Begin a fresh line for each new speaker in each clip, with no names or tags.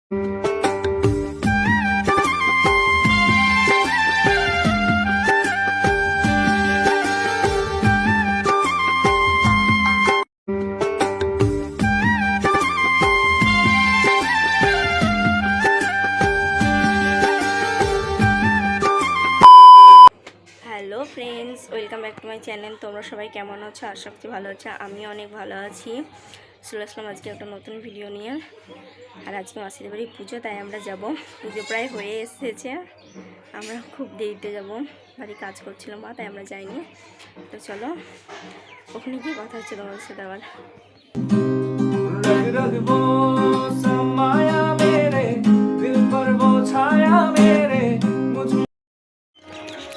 Hello friends, welcome back to my channel. তোমরা সবাই কেমন আছো? আশা করছি ভালো আছো। আমি অনেক ভালো আছি। চলে আসলাম আজকে একটা নতুন ভিডিও নিয়ে। আর আজকে মাসিদের বাড়ি পুজো, তাই আমরা যাব। পুজো প্রায় হয়ে এসেছে, আমরা খুব দেরিতে যাব। বাড়ি কাজ করছিলাম মা, তাই আমরা যাইনি। তো চলো, ওখানে গিয়ে কথা হচ্ছে তোমাদের সাথে আবার।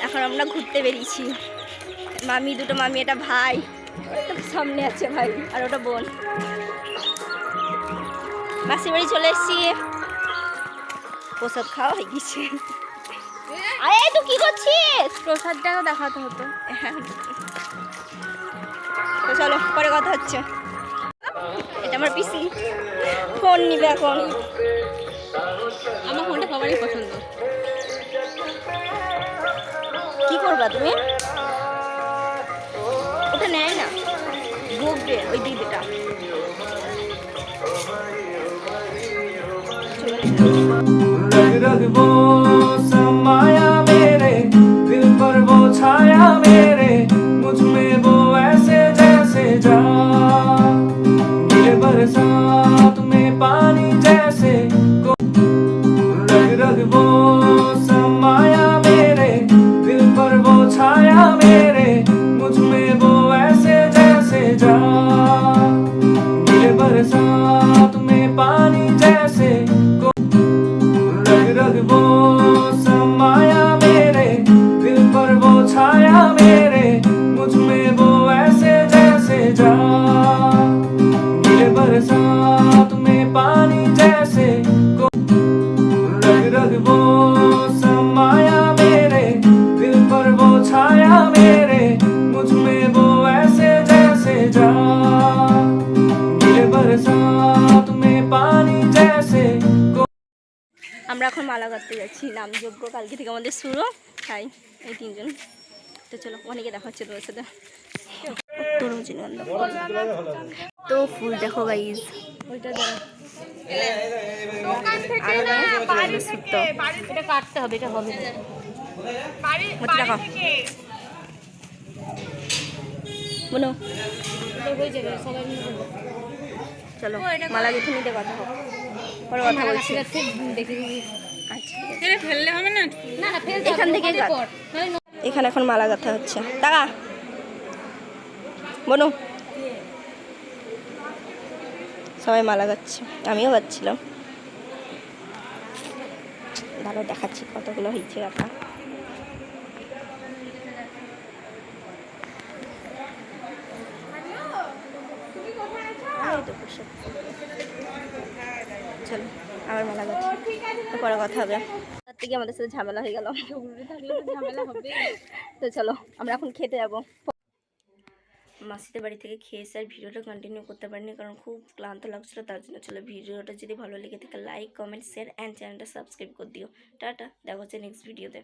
এখন আমরা ঘুরতে বেরিয়েছি। মামি, দুটো মামি, এটা ভাই, সামনে আছে ভাই, আর ওটা বোন। মাসির বাড়ি চলে এসেছি। প্রসাদ খাওয়া হয়ে গেছে। আরে তুই কি করছিস? প্রসাদটাও দেখাতে হতো। তো চলো, পরে কথা হচ্ছে। এটা আমার পিসি, ফোন নিবে এখন।
আমার ফোনটা সবারই পছন্দ।
কি করবা তুমি? ওটা নেয় না, বকবে ওই দিদিটা।
रख वो समाया मेरे दिल पर वो छाया मेरे मुझ में वो ऐसे जैसे जा गिरे बरसात में पानी जैसे रख वो समाया मेरे दिल पर वो छाया मेरे मुझ में वो ऐसे जैसे जा गिरे बरसात में पानी जैसे रख वो समाया मेरे दिल पर वो छाया मेरे मुझ में वो ऐसे जैसे जा गिरे बरसात में पानी जैसे रख वो समाया मेरे दिल पर वो छाया मेरे मुझ में वो ऐसे जैसे जा गिरे बरसात में पानी जैसे।
আমরা এখন মালা করতে যাচ্ছি, নামযজ্ঞ কালকে থেকে আমাদের শুরু। তাই এই তিনজন। তো চলো, অনেকে দেখা হচ্ছে তোমার সাথে। তো ফুল দেখো গাইজ,
এটা কাটতে হবে, এটা হবে না।
বলো,
এটা হয়ে যাবে, সবাই মিলে করবো।
চলো মালা গেঁথে নিতে কথা হোক, পরে কথা বলছি।
দেখে দিবি।
আচ্ছা,
এটা ফেললে হবে না। না না, ফেলতে হবে,
এখান থেকে
ওখানে পড়।
এখানে এখন মালা গাঁথা হচ্ছে। টাকা বলো, সবাই মালা গাচ্ছে, আমিও গাচ্ছিলাম। দাঁড়াও, দেখাচ্ছি কতগুলো হয়েছে গাঁথা। চলো আবার মালা গাচ্ছি, পরে কথা হবে। তার থেকে আমাদের সাথে ঝামেলা হয়ে গেল। তো চলো, আমরা এখন খেতে যাবো। মাসিদের বাড়ি থেকে খেয়ে এসে আর ভিডিওটা কন্টিনিউ করতে পারিনি, কারণ খুব ক্লান্ত লাগছিলো। তার জন্য চলো, ভিডিওটা যদি ভালো লেগে থাকে লাইক, কমেন্ট, শেয়ার অ্যান্ড চ্যানেলটা সাবস্ক্রাইব করে দিও। টাটা, দেখা হচ্ছে নেক্সট ভিডিওতে।